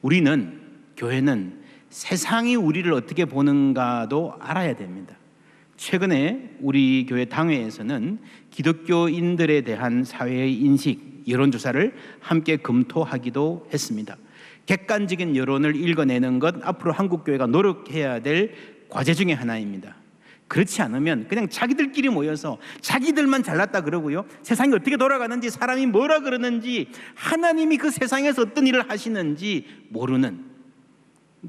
우리는, 교회는 세상이 우리를 어떻게 보는가도 알아야 됩니다. 최근에 우리 교회 당회에서는 기독교인들에 대한 사회의 인식, 여론조사를 함께 검토하기도 했습니다. 객관적인 여론을 읽어내는 것, 앞으로 한국교회가 노력해야 될 과제 중에 하나입니다. 그렇지 않으면 그냥 자기들끼리 모여서 자기들만 잘났다 그러고요, 세상이 어떻게 돌아가는지, 사람이 뭐라 그러는지, 하나님이 그 세상에서 어떤 일을 하시는지 모르는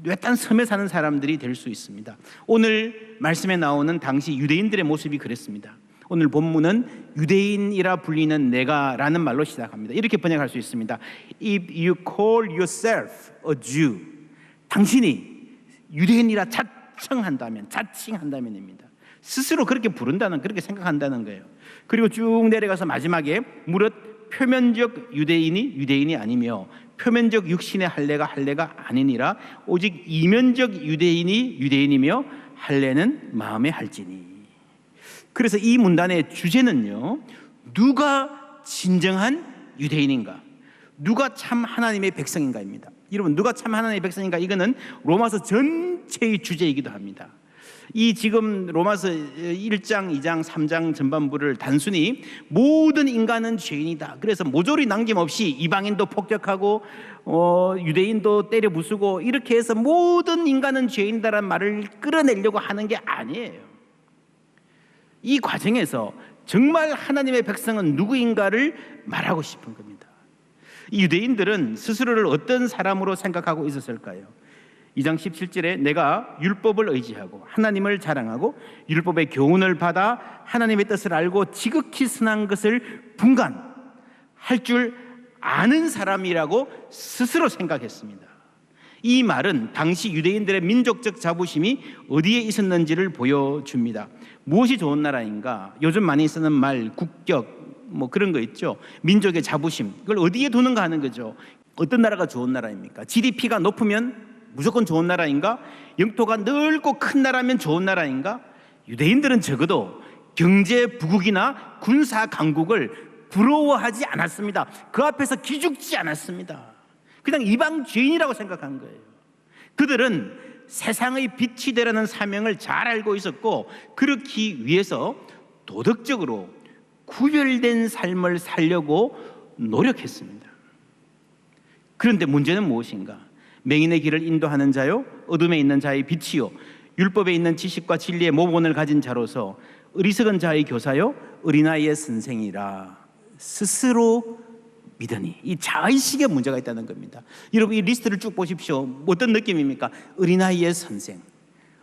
외딴 섬에 사는 사람들이 될 수 있습니다. 오늘 말씀에 나오는 당시 유대인들의 모습이 그랬습니다. 오늘 본문은 유대인이라 불리는 내가 라는 말로 시작합니다. 이렇게 번역할 수 있습니다. If you call yourself a Jew, 당신이 유대인이라 자칭한다면입니다. 스스로 그렇게 부른다는, 그렇게 생각한다는 거예요. 그리고 쭉 내려가서 마지막에 무릇 표면적 유대인이 아니며 표면적 육신의 할례가 아니니라 오직 이면적 유대인이며 할례는 마음의 할지니. 그래서 이 문단의 주제는요, 누가 진정한 유대인인가, 누가 참 하나님의 백성인가입니다. 여러분, 누가 참 하나님의 백성인가, 이거는 로마서 전체의 주제이기도 합니다. 이 지금 로마서 1장, 2장, 3장 전반부를 단순히 모든 인간은 죄인이다, 그래서 모조리 남김없이 이방인도 폭격하고 유대인도 때려 부수고 이렇게 해서 모든 인간은 죄인이다라는 말을 끌어내려고 하는 게 아니에요. 이 과정에서 정말 하나님의 백성은 누구인가를 말하고 싶은 겁니다. 이 유대인들은 스스로를 어떤 사람으로 생각하고 있었을까요? 2장 17절에 내가 율법을 의지하고 하나님을 자랑하고 율법의 교훈을 받아 하나님의 뜻을 알고 지극히 선한 것을 분간할 줄 아는 사람이라고 스스로 생각했습니다. 이 말은 당시 유대인들의 민족적 자부심이 어디에 있었는지를 보여줍니다. 무엇이 좋은 나라인가? 요즘 많이 쓰는 말, 국격, 그런 거 있죠. 민족의 자부심, 그걸 어디에 두는가 하는 거죠. 어떤 나라가 좋은 나라입니까? GDP가 높으면 무조건 좋은 나라인가? 영토가 넓고 큰 나라면 좋은 나라인가? 유대인들은 적어도 경제 부국이나 군사 강국을 부러워하지 않았습니다. 그 앞에서 기죽지 않았습니다. 그냥 이방 죄인이라고 생각한 거예요. 그들은 세상의 빛이 되라는 사명을 잘 알고 있었고, 그렇기 위해서 도덕적으로 구별된 삶을 살려고 노력했습니다. 그런데 문제는 무엇인가? 맹인의 길을 인도하는 자요, 어둠에 있는 자의 빛이요, 율법에 있는 지식과 진리의 모본을 가진 자로서 어리석은 자의 교사요, 어린아이의 선생이라 스스로 믿으니. 이 자의식에 문제가 있다는 겁니다. 여러분, 이 리스트를 쭉 보십시오. 어떤 느낌입니까? 어린아이의 선생,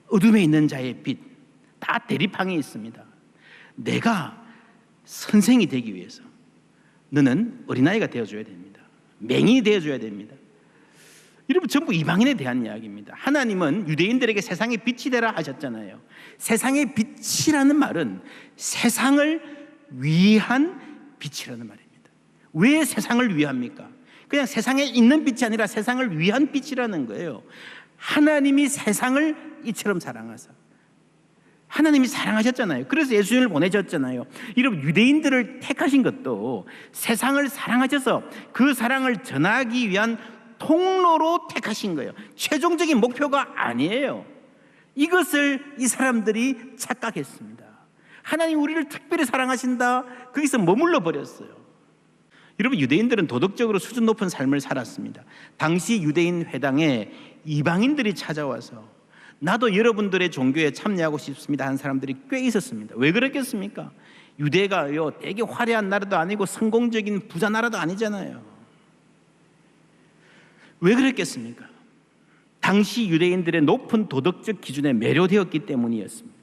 어둠에 있는 자의 빛, 다 대립항에 있습니다. 내가 선생이 되기 위해서 너는 어린아이가 되어줘야 됩니다. 맹인이 되어줘야 됩니다. 여러분, 전부 이방인에 대한 이야기입니다. 하나님은 유대인들에게 세상의 빛이 되라 하셨잖아요. 세상의 빛이라는 말은 세상을 위한 빛이라는 말입니다. 왜 세상을 위합니까? 그냥 세상에 있는 빛이 아니라 세상을 위한 빛이라는 거예요. 하나님이 세상을 이처럼 사랑하사, 하나님이 사랑하셨잖아요. 그래서 예수님을 보내셨잖아요. 여러분, 유대인들을 택하신 것도 세상을 사랑하셔서 그 사랑을 전하기 위한 통로로 택하신 거예요. 최종적인 목표가 아니에요. 이것을 이 사람들이 착각했습니다. 하나님 우리를 특별히 사랑하신다, 거기서 머물러 버렸어요. 여러분, 유대인들은 도덕적으로 수준 높은 삶을 살았습니다. 당시 유대인 회당에 이방인들이 찾아와서 나도 여러분들의 종교에 참여하고 싶습니다 하는 사람들이 꽤 있었습니다. 왜 그랬겠습니까? 유대가요, 되게 화려한 나라도 아니고 성공적인 부자 나라도 아니잖아요. 왜 그랬겠습니까? 당시 유대인들의 높은 도덕적 기준에 매료되었기 때문이었습니다.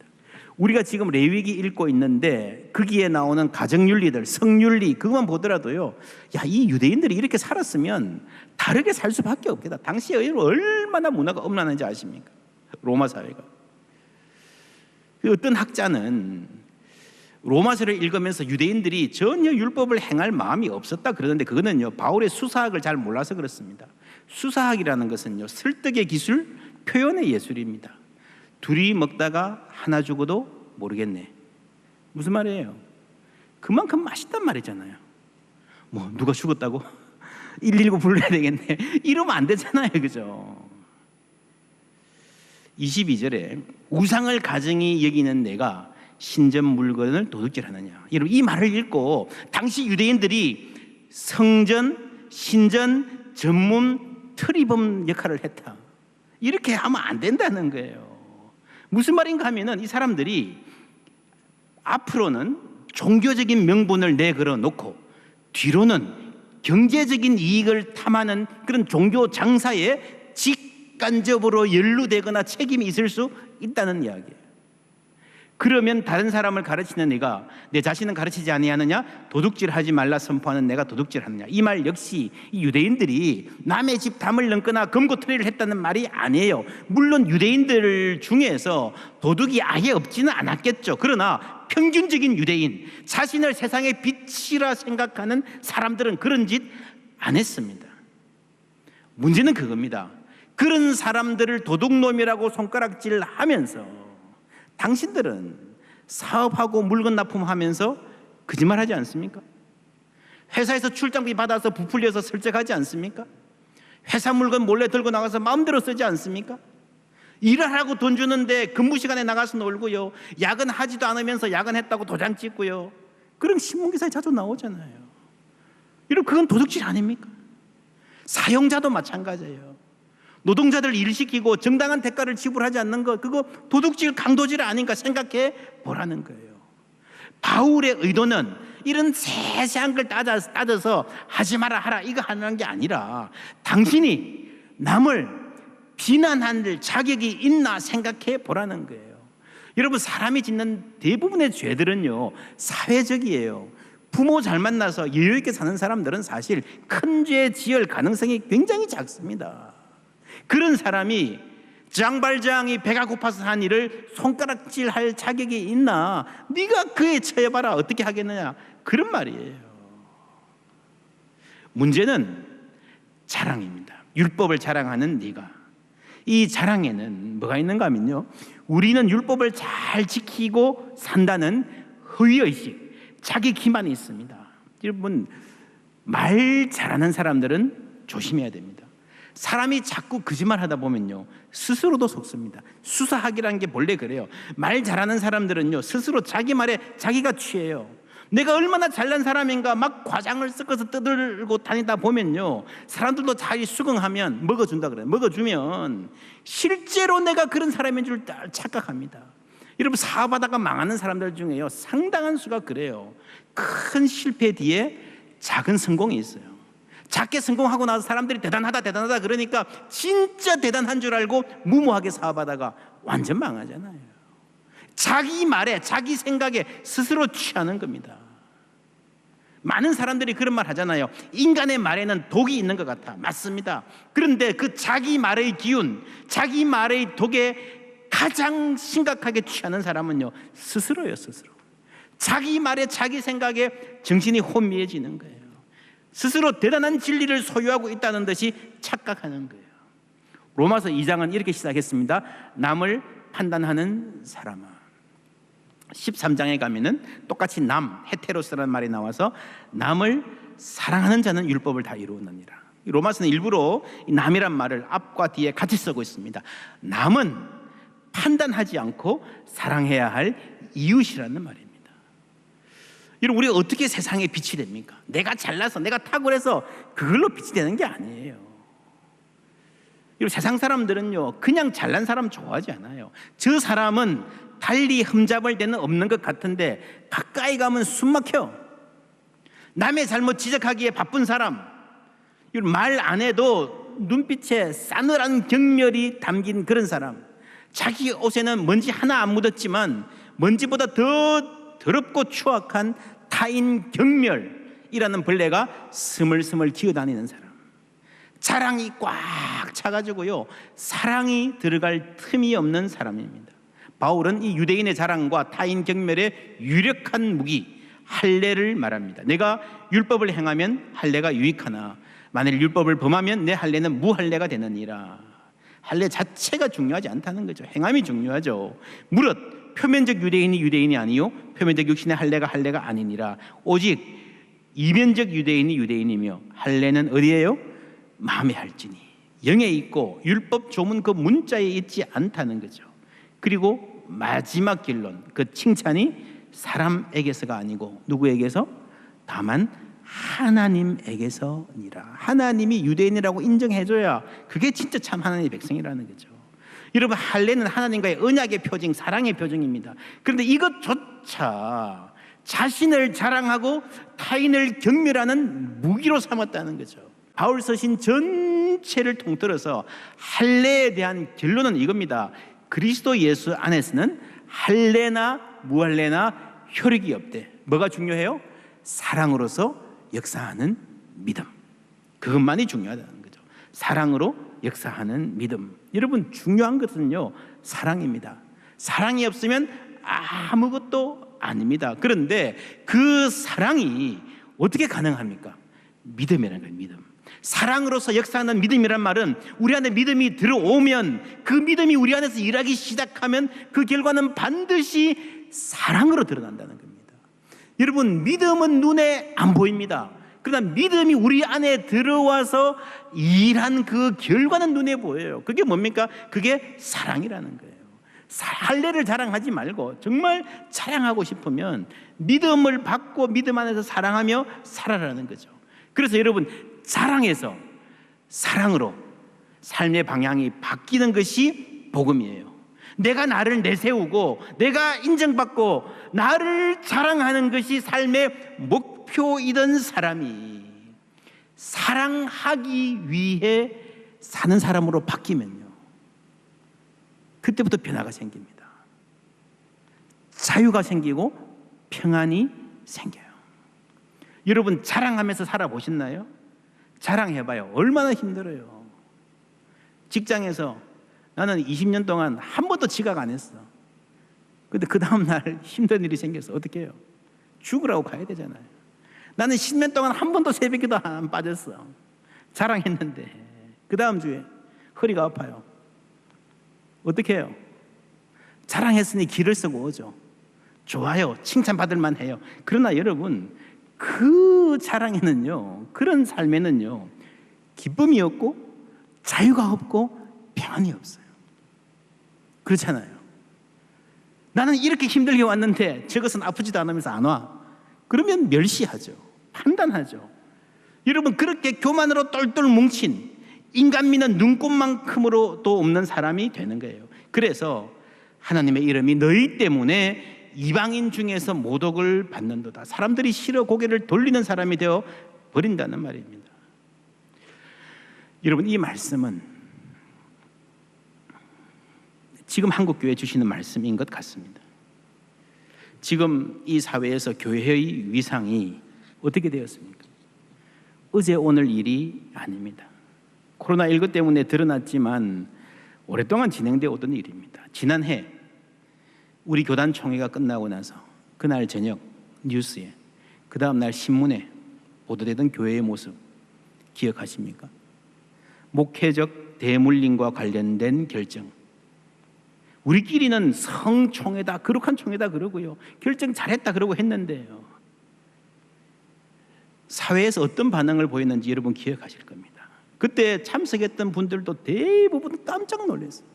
우리가 지금 레위기 읽고 있는데 거기에 나오는 가정윤리들, 성윤리, 그것만 보더라도요, 야, 이 유대인들이 이렇게 살았으면 다르게 살 수밖에 없겠다. 당시에 얼마나 문화가 엄란한지 아십니까? 로마 사회가. 어떤 학자는 로마서를 읽으면서 유대인들이 전혀 율법을 행할 마음이 없었다 그러는데, 그거는요, 바울의 수사학을 잘 몰라서 그렇습니다. 수사학이라는 것은요, 설득의 기술, 표현의 예술입니다. 둘이 먹다가 하나 죽어도 모르겠네. 무슨 말이에요? 그만큼 맛있단 말이잖아요. 누가 죽었다고? 119 불러야 되겠네. 이러면 안 되잖아요, 그죠? 22절에 우상을 가증히 여기는 내가 신전 물건을 도둑질하느냐. 여러분, 이 말을 읽고 당시 유대인들이 성전, 신전 전문 트리범 역할을 했다, 이렇게 하면 안 된다는 거예요. 무슨 말인가 하면은 이 사람들이 앞으로는 종교적인 명분을 내걸어 놓고 뒤로는 경제적인 이익을 탐하는 그런 종교 장사에 직간접으로 연루되거나 책임이 있을 수 있다는 이야기예요. 그러면 다른 사람을 가르치는 네가 내 자신은 가르치지 아니하느냐? 도둑질하지 말라 선포하는 내가 도둑질하느냐? 이 말 역시 이 유대인들이 남의 집 담을 넘거나 검거투리를 했다는 말이 아니에요. 물론 유대인들 중에서 도둑이 아예 없지는 않았겠죠. 그러나 평균적인 유대인, 자신을 세상의 빛이라 생각하는 사람들은 그런 짓 안 했습니다. 문제는 그겁니다. 그런 사람들을 도둑놈이라고 손가락질하면서 당신들은 사업하고 물건 납품하면서 거짓말하지 않습니까? 회사에서 출장비 받아서 부풀려서 설득하지 않습니까? 회사 물건 몰래 들고 나가서 마음대로 쓰지 않습니까? 일을 하고 돈 주는데 근무 시간에 나가서 놀고요, 야근하지도 않으면서 야근했다고 도장 찍고요, 그런 신문기사에 자주 나오잖아요. 여러분, 그건 도둑질 아닙니까? 사용자도 마찬가지예요. 노동자들 일 시키고 정당한 대가를 지불하지 않는 것, 그거 도둑질, 강도질 아닌가 생각해 보라는 거예요. 바울의 의도는 이런 세세한 걸 따져서 하지 마라 하라 이거 하는 게 아니라 당신이 남을 비난할 자격이 있나 생각해 보라는 거예요. 여러분, 사람이 짓는 대부분의 죄들은요 사회적이에요. 부모 잘 만나서 여유 있게 사는 사람들은 사실 큰 죄 지을 가능성이 굉장히 작습니다. 그런 사람이 장발장이 배가 고파서 한 일을 손가락질할 자격이 있나? 네가 그에 처해봐라, 어떻게 하겠느냐, 그런 말이에요. 문제는 자랑입니다. 율법을 자랑하는 네가. 이 자랑에는 뭐가 있는가 하면요, 우리는 율법을 잘 지키고 산다는 허위의식, 자기 기만이 있습니다. 여러분, 말 잘하는 사람들은 조심해야 됩니다. 사람이 자꾸 거짓말하다 보면요 스스로도 속습니다. 수사학이라는 게 본래 그래요. 말 잘하는 사람들은요 스스로 자기 말에 자기가 취해요. 내가 얼마나 잘난 사람인가 막 과장을 섞어서 떠들고 다니다 보면요 사람들도 자기 수긍하면 먹어준다 그래요. 먹어주면 실제로 내가 그런 사람인 줄 착각합니다. 여러분, 사업하다가 망하는 사람들 중에요 상당한 수가 그래요. 큰 실패 뒤에 작은 성공이 있어요. 작게 성공하고 나서 사람들이 대단하다 대단하다 그러니까 진짜 대단한 줄 알고 무모하게 사업하다가 완전 망하잖아요. 자기 말에 자기 생각에 스스로 취하는 겁니다. 많은 사람들이 그런 말 하잖아요. 인간의 말에는 독이 있는 것 같아. 맞습니다. 그런데 그 자기 말의 기운, 자기 말의 독에 가장 심각하게 취하는 사람은요 스스로예요. 스스로. 자기 말에 자기 생각에 정신이 혼미해지는 거예요. 스스로 대단한 진리를 소유하고 있다는 듯이 착각하는 거예요. 로마서 2장은 이렇게 시작했습니다. 남을 판단하는 사람아. 13장에 가면은 똑같이 남, 헤테로스라는 말이 나와서 남을 사랑하는 자는 율법을 다 이루느니라. 로마서는 일부러 남이란 말을 앞과 뒤에 같이 쓰고 있습니다. 남은 판단하지 않고 사랑해야 할 이웃이라는 말입니다. 여러분, 우리가 어떻게 세상에 빛이 됩니까? 내가 잘나서, 내가 탁월해서 그걸로 빛이 되는 게 아니에요. 여러분, 세상 사람들은요 그냥 잘난 사람 좋아하지 않아요. 저 사람은 달리 흠잡을 데는 없는 것 같은데 가까이 가면 숨 막혀. 남의 잘못 지적하기에 바쁜 사람, 말 안 해도 눈빛에 싸늘한 경멸이 담긴 그런 사람, 자기 옷에는 먼지 하나 안 묻었지만 먼지보다 더 더럽고 추악한 타인 경멸이라는 벌레가 스물스물 기어다니는 사람, 자랑이 꽉 차가지고요 사랑이 들어갈 틈이 없는 사람입니다. 바울은 이 유대인의 자랑과 타인 경멸의 유력한 무기 할례를 말합니다. 내가 율법을 행하면 할례가 유익하나 만일 율법을 범하면 내 할례는 무할례가 되느니라. 할례 자체가 중요하지 않다는 거죠. 행함이 중요하죠. 무릇 표면적 유대인이 유대인이 아니요 표면적 육신의 할례가 할례가 아니니라. 오직 이면적 유대인이 유대인이며 할례는 어디에요? 마음에 할지니 영에 있고 율법 조문 그 문자에 있지 않다는 거죠. 그리고 마지막 결론, 그 칭찬이 사람에게서가 아니고 누구에게서? 다만 하나님에게서니라. 하나님이 유대인이라고 인정해줘야 그게 진짜 참 하나님의 백성이라는 거죠. 여러분, 할례는 하나님과의 언약의 표징, 사랑의 표징입니다. 그런데 이것조차 자신을 자랑하고 타인을 경멸하는 무기로 삼았다는 거죠. 바울 서신 전체를 통틀어서 할례에 대한 결론은 이겁니다. 그리스도 예수 안에서는 할례나 무할례나 효력이 없대. 뭐가 중요해요? 사랑으로서 역사하는 믿음. 그것만이 중요하다는 거죠. 사랑으로 역사하는 믿음. 여러분, 중요한 것은요, 사랑입니다. 사랑이 없으면 아무것도 아닙니다. 그런데 그 사랑이 어떻게 가능합니까? 믿음이라는 거예요. 믿음. 사랑으로서 역사하는 믿음이란 말은 우리 안에 믿음이 들어오면, 그 믿음이 우리 안에서 일하기 시작하면 그 결과는 반드시 사랑으로 드러난다는 겁니다. 여러분, 믿음은 눈에 안 보입니다. 그러나 믿음이 우리 안에 들어와서 일한 그 결과는 눈에 보여요. 그게 뭡니까? 그게 사랑이라는 거예요. 할례를 자랑하지 말고 정말 자랑하고 싶으면 믿음을 받고 믿음 안에서 사랑하며 살아라는 거죠. 그래서 여러분, 자랑에서 사랑으로 삶의 방향이 바뀌는 것이 복음이에요. 내가 나를 내세우고 내가 인정받고 나를 자랑하는 것이 삶의 목표이던 사람이 사랑하기 위해 사는 사람으로 바뀌면요, 그때부터 변화가 생깁니다. 자유가 생기고 평안이 생겨요. 여러분, 자랑하면서 살아보셨나요? 자랑해봐요. 얼마나 힘들어요. 직장에서 나는 20년 동안 한 번도 지각 안 했어. 근데 그 다음날 힘든 일이 생겨서 어떻게 해요? 죽으라고 가야 되잖아요. 나는 10년 동안 한 번도 새벽기도 안 빠졌어. 자랑했는데 그 다음 주에 허리가 아파요. 어떻게 해요? 자랑했으니 기를 쓰고 오죠. 좋아요. 칭찬받을 만해요. 그러나 여러분, 그 자랑에는요, 그런 삶에는요, 기쁨이 없고 자유가 없고 평안이 없어요. 그렇잖아요. 나는 이렇게 힘들게 왔는데 저것은 아프지도 않으면서 안 와. 그러면 멸시하죠. 판단하죠. 여러분, 그렇게 교만으로 똘똘 뭉친 인간 미는 눈곱만큼으로도 없는 사람이 되는 거예요. 그래서 하나님의 이름이 너희 때문에 이방인 중에서 모독을 받는도다. 사람들이 싫어 고개를 돌리는 사람이 되어 버린다는 말입니다. 여러분, 이 말씀은 지금 한국교회 주시는 말씀인 것 같습니다. 지금 이 사회에서 교회의 위상이 어떻게 되었습니까? 어제 오늘 일이 아닙니다. 코로나19 때문에 드러났지만 오랫동안 진행되어 오던 일입니다. 지난해 우리 교단 총회가 끝나고 나서 그날 저녁 뉴스에, 그 다음 날 신문에 보도되던 교회의 모습 기억하십니까? 목회적 대물림과 관련된 결정, 우리끼리는 성총회다, 거룩한 총회다 그러고요, 결정 잘했다 그러고 했는데요, 사회에서 어떤 반응을 보였는지 여러분 기억하실 겁니다. 그때 참석했던 분들도 대부분 깜짝 놀랐어요.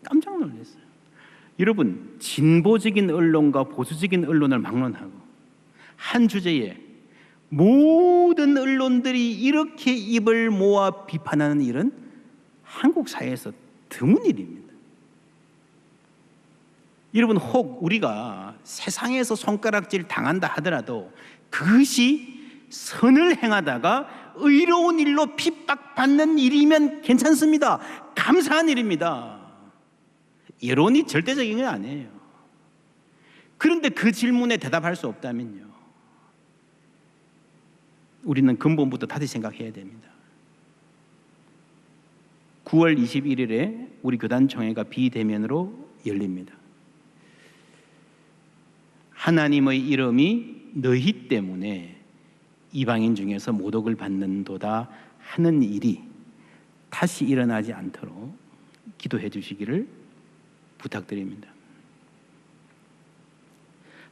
깜짝 놀랐어요. 여러분, 진보적인 언론과 보수적인 언론을 막론하고 한 주제에 모든 언론들이 이렇게 입을 모아 비판하는 일은 한국 사회에서 드문 일입니다. 여러분, 혹 우리가 세상에서 손가락질 당한다 하더라도 그것이 선을 행하다가 의로운 일로 핍박받는 일이면 괜찮습니다. 감사한 일입니다. 여론이 절대적인 건 아니에요. 그런데 그 질문에 대답할 수 없다면요, 우리는 근본부터 다시 생각해야 됩니다. 9월 21일에 우리 교단총회가 비대면으로 열립니다. 하나님의 이름이 너희 때문에 이방인 중에서 모독을 받는도다 하는 일이 다시 일어나지 않도록 기도해 주시기를 부탁드립니다.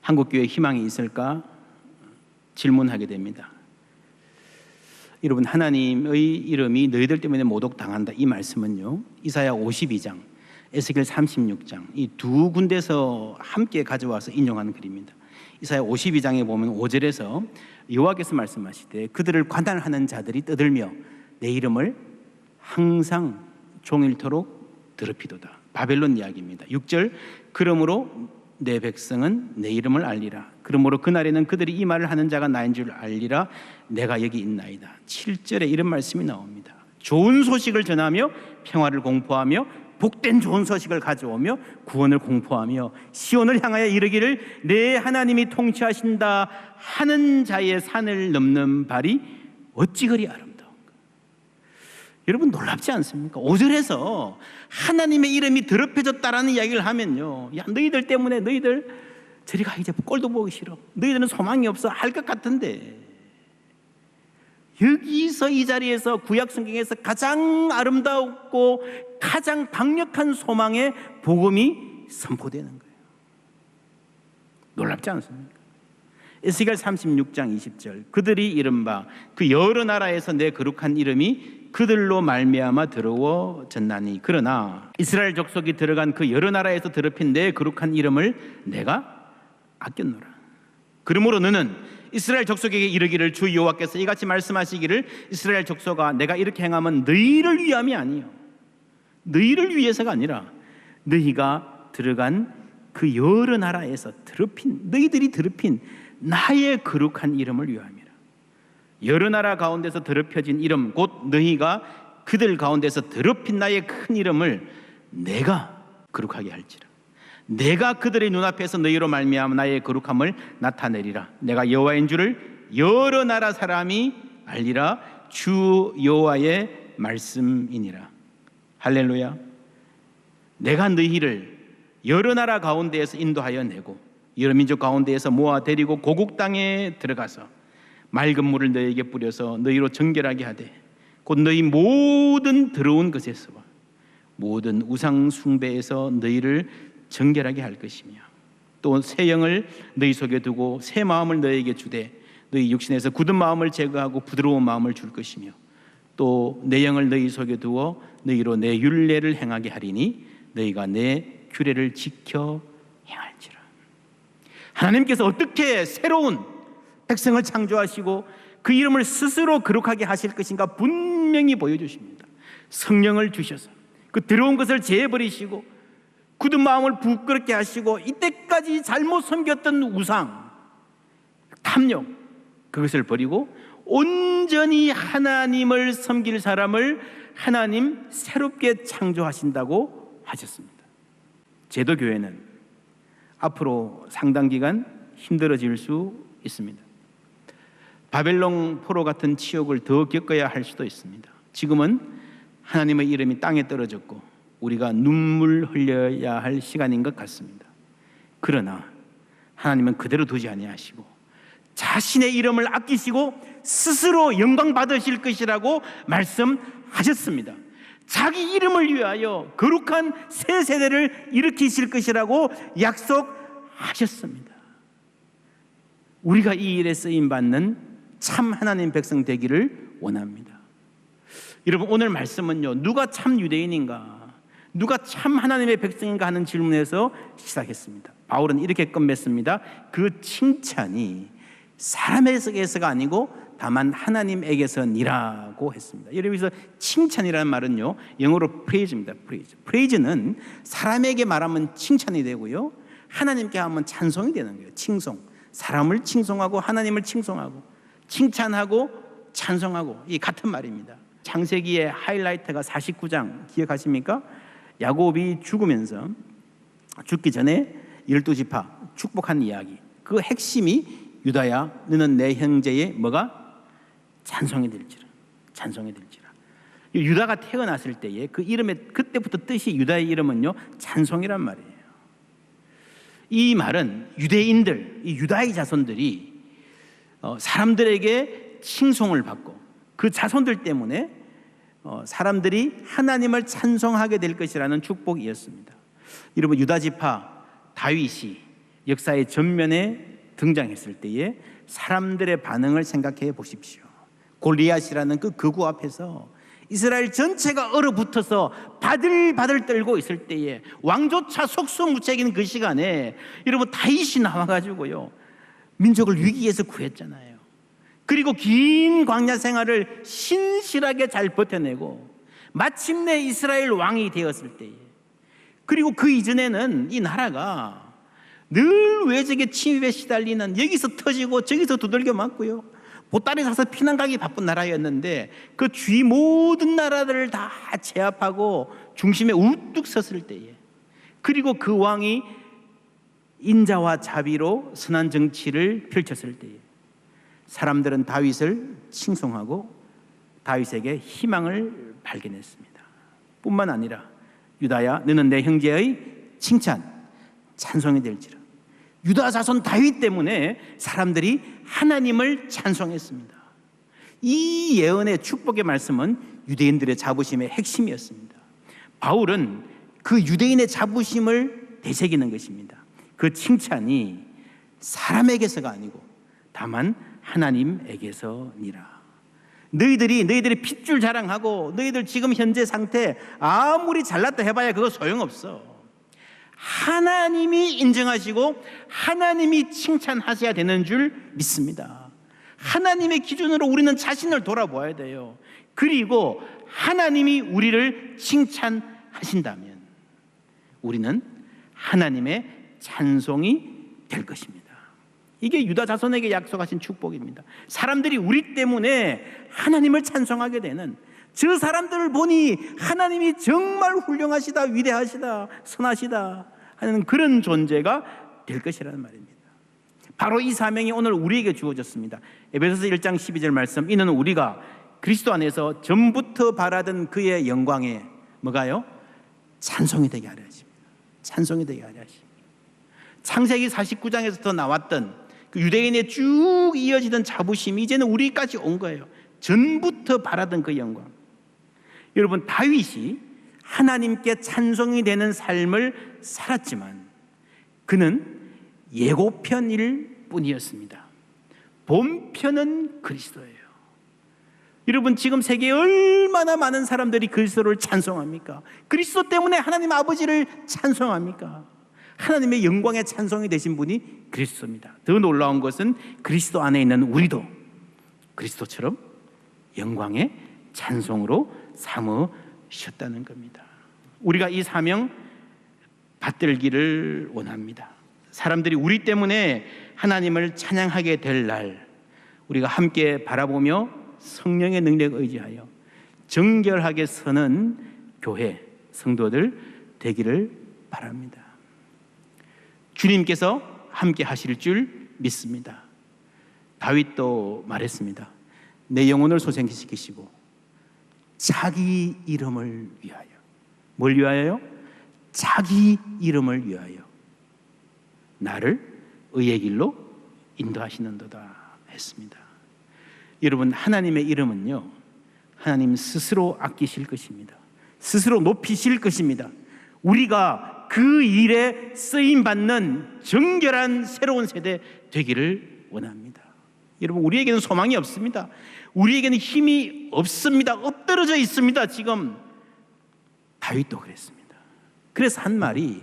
한국교회에 희망이 있을까? 질문하게 됩니다. 여러분, 하나님의 이름이 너희들 때문에 모독당한다, 이 말씀은요, 이사야 52장, 에스겔 36장 이 두 군데서 함께 가져와서 인용하는 글입니다. 이사야 52장에 보면 5절에서 여호와께서 말씀하시되 그들을 관할하는 자들이 떠들며 내 이름을 항상 종일토록 더럽히도다. 바벨론 이야기입니다. 6절, 그러므로 내 백성은 내 이름을 알리라. 그러므로 그날에는 그들이 이 말을 하는 자가 나인 줄 알리라. 내가 여기 있나이다. 7절에 이런 말씀이 나옵니다. 좋은 소식을 전하며 평화를 공포하며 복된 좋은 소식을 가져오며 구원을 공포하며 시온을 향하여 이르기를 내 하나님이 통치하신다 하는 자의 산을 넘는 발이 어찌 그리 아름다운가. 여러분, 놀랍지 않습니까? 5절에서 하나님의 이름이 더럽혀졌다라는 이야기를 하면요, 야, 너희들 때문에 너희들 저리 가, 이제 꼴도 보기 싫어, 너희들은 소망이 없어 할 것 같은데, 여기서 이 자리에서 구약 성경에서 가장 아름답고 가장 강력한 소망의 복음이 선포되는 거예요. 놀랍지 않습니까? 에스겔 36장 20절, 그들이 이른바 그 여러 나라에서 내 거룩한 이름이 그들로 말미암아 더러워졌나니 그러나 이스라엘 족속이 들어간 그 여러 나라에서 더럽힌 내 거룩한 이름을 내가 아꼈노라. 그러므로 너는 이스라엘 족속에게 이르기를 주 여호와께서 이같이 말씀하시기를 이스라엘 족속아 내가 이렇게 행하면 너희를 위함이 아니요 너희를 위해서가 아니라 너희가 들어간 그 여러 나라에서 너희들이 더럽힌 나의 거룩한 이름을 위함이라. 여러 나라 가운데서 더럽혀진 이름 곧 너희가 그들 가운데서 더럽힌 나의 큰 이름을 내가 거룩하게 할지라. 내가 그들의 눈앞에서 너희로 말미암아 나의 거룩함을 나타내리라. 내가 여호와인 줄을 여러 나라 사람이 알리라. 주 여호와의 말씀이니라. 할렐루야. 내가 너희를 여러 나라 가운데에서 인도하여 내고 여러 민족 가운데에서 모아 데리고 고국 땅에 들어가서 맑은 물을 너희에게 뿌려서 너희로 정결하게 하되 곧 너희 모든 더러운 것에서와 모든 우상 숭배에서 너희를 정결하게 할 것이며 또 새 영을 너희 속에 두고 새 마음을 너희에게 주되 너희 육신에서 굳은 마음을 제거하고 부드러운 마음을 줄 것이며 또 내 영을 너희 속에 두어 너희로 내 율례를 행하게 하리니 너희가 내 규례를 지켜 행할지라. 하나님께서 어떻게 새로운 백성을 창조하시고 그 이름을 스스로 거룩하게 하실 것인가 분명히 보여주십니다. 성령을 주셔서 그 더러운 것을 제해버리시고 굳은 마음을 부끄럽게 하시고 이때까지 잘못 섬겼던 우상, 탐욕, 그것을 버리고 온전히 하나님을 섬길 사람을 하나님 새롭게 창조하신다고 하셨습니다. 제도교회는 앞으로 상당 기간 힘들어질 수 있습니다. 바벨론 포로 같은 치욕을 더 겪어야 할 수도 있습니다. 지금은 하나님의 이름이 땅에 떨어졌고 우리가 눈물 흘려야 할 시간인 것 같습니다. 그러나 하나님은 그대로 두지 아니하시고 자신의 이름을 아끼시고 스스로 영광 받으실 것이라고 말씀하셨습니다. 자기 이름을 위하여 거룩한 새 세대를 일으키실 것이라고 약속하셨습니다. 우리가 이 일에 쓰임받는 참 하나님 백성 되기를 원합니다. 여러분, 오늘 말씀은요, 누가 참 유대인인가, 누가 참 하나님의 백성인가 하는 질문에서 시작했습니다. 바울은 이렇게 끝맺습니다. 그 칭찬이 사람에게서가 아니고 다만 하나님에게서니라고 했습니다. 여기서 칭찬이라는 말은요, 영어로 praise입니다. praise는 사람에게 말하면 칭찬이 되고요, 하나님께 하면 찬송이 되는 거예요. 칭송. 사람을 칭송하고 하나님을 칭송하고 칭찬하고 찬송하고 이 같은 말입니다. 창세기의 하이라이트가 49장 기억하십니까? 야곱이 죽으면서 죽기 전에 12지파 축복한 이야기, 그 핵심이 유다야 너는 내 형제의 뭐가? 찬송이 될지라. 찬송이 될지라. 유다가 태어났을 때에 그 이름의 그때부터 뜻이 유다의 이름은요 찬송이란 말이에요. 이 말은 유대인들, 이 유다의 자손들이 사람들에게 칭송을 받고 그 자손들 때문에 사람들이 하나님을 찬송하게 될 것이라는 축복이었습니다. 여러분, 유다 지파 다윗이 역사의 전면에 등장했을 때에 사람들의 반응을 생각해 보십시오. 골리앗이라는 그 거구 앞에서 이스라엘 전체가 얼어붙어서 바들바들 떨고 있을 때에, 왕조차 속수무책인 그 시간에 여러분 다윗이 나와가지고요 민족을 위기에서 구했잖아요. 그리고 긴 광야 생활을 신실하게 잘 버텨내고 마침내 이스라엘 왕이 되었을 때에, 그리고 그 이전에는 이 나라가 늘 외적의 침입에 시달리는, 여기서 터지고 저기서 두들겨 맞고요 보따리 사서 피난 가기 바쁜 나라였는데, 그 주위 모든 나라들을 다 제압하고 중심에 우뚝 섰을 때에, 그리고 그 왕이 인자와 자비로 선한 정치를 펼쳤을 때에 사람들은 다윗을 칭송하고 다윗에게 희망을 발견했습니다. 뿐만 아니라 유다야, 너는 내 형제의 칭찬, 찬송이 될지라. 유다 자손 다윗 때문에 사람들이 하나님을 찬송했습니다. 이 예언의 축복의 말씀은 유대인들의 자부심의 핵심이었습니다. 바울은 그 유대인의 자부심을 되새기는 것입니다. 그 칭찬이 사람에게서가 아니고 다만 하나님에게서니라. 너희들이 핏줄 자랑하고 너희들 지금 현재 상태 아무리 잘났다 해봐야 그거 소용없어. 하나님이 인정하시고 하나님이 칭찬하셔야 되는 줄 믿습니다. 하나님의 기준으로 우리는 자신을 돌아보아야 돼요. 그리고 하나님이 우리를 칭찬하신다면 우리는 하나님의 찬송이 될 것입니다. 이게 유다 자손에게 약속하신 축복입니다. 사람들이 우리 때문에 하나님을 찬송하게 되는, 저 사람들을 보니 하나님이 정말 훌륭하시다, 위대하시다, 선하시다 하는 그런 존재가 될 것이라는 말입니다. 바로 이 사명이 오늘 우리에게 주어졌습니다. 에베소서 1장 12절 말씀, 이는 우리가 그리스도 안에서 전부터 바라던 그의 영광에 뭐가요? 찬송이 되게 하려 하십니다. 찬송이 되게 하려 하십니다. 창세기 49장에서 나왔던 그 유대인의 쭉 이어지던 자부심이 이제는 우리까지 온 거예요. 전부터 바라던 그 영광. 여러분, 다윗이 하나님께 찬송이 되는 삶을 살았지만 그는 예고편일 뿐이었습니다. 본편은 그리스도예요. 여러분, 지금 세계에 얼마나 많은 사람들이 그리스도를 찬송합니까? 그리스도 때문에 하나님 아버지를 찬송합니까? 하나님의 영광의 찬송이 되신 분이 그리스도입니다. 더 놀라운 것은 그리스도 안에 있는 우리도 그리스도처럼 영광의 찬송으로 삼으셨다는 겁니다. 우리가 이 사명 받들기를 원합니다. 사람들이 우리 때문에 하나님을 찬양하게 될 날, 우리가 함께 바라보며 성령의 능력을 의지하여 정결하게 서는 교회, 성도들 되기를 바랍니다. 주님께서 함께 하실 줄 믿습니다. 다윗도 말했습니다. 내 영혼을 소생시키시고 자기 이름을 위하여. 뭘 위하여요? 자기 이름을 위하여 나를 의의 길로 인도하시는도다 했습니다. 여러분, 하나님의 이름은요, 하나님 스스로 아끼실 것입니다. 스스로 높이실 것입니다. 우리가 그 일에 쓰임받는 정결한 새로운 세대 되기를 원합니다. 여러분, 우리에게는 소망이 없습니다. 우리에게는 힘이 없습니다. 엎드러져 있습니다. 지금 다윗도 그랬습니다. 그래서 한 말이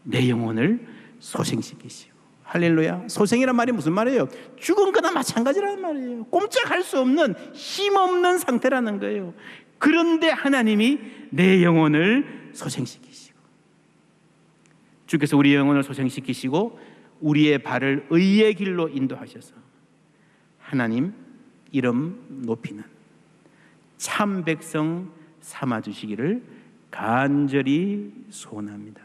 내 영혼을 소생시키시오. 할렐루야. 소생이란 말이 무슨 말이에요? 죽은 거나 마찬가지라는 말이에요. 꼼짝할 수 없는, 힘없는 상태라는 거예요. 그런데 하나님이 내 영혼을 소생시키시오. 주께서 우리 영혼을 소생시키시고 우리의 발을 의의 길로 인도하셔서 하나님 이름 높이는 참 백성 삼아주시기를 간절히 소원합니다.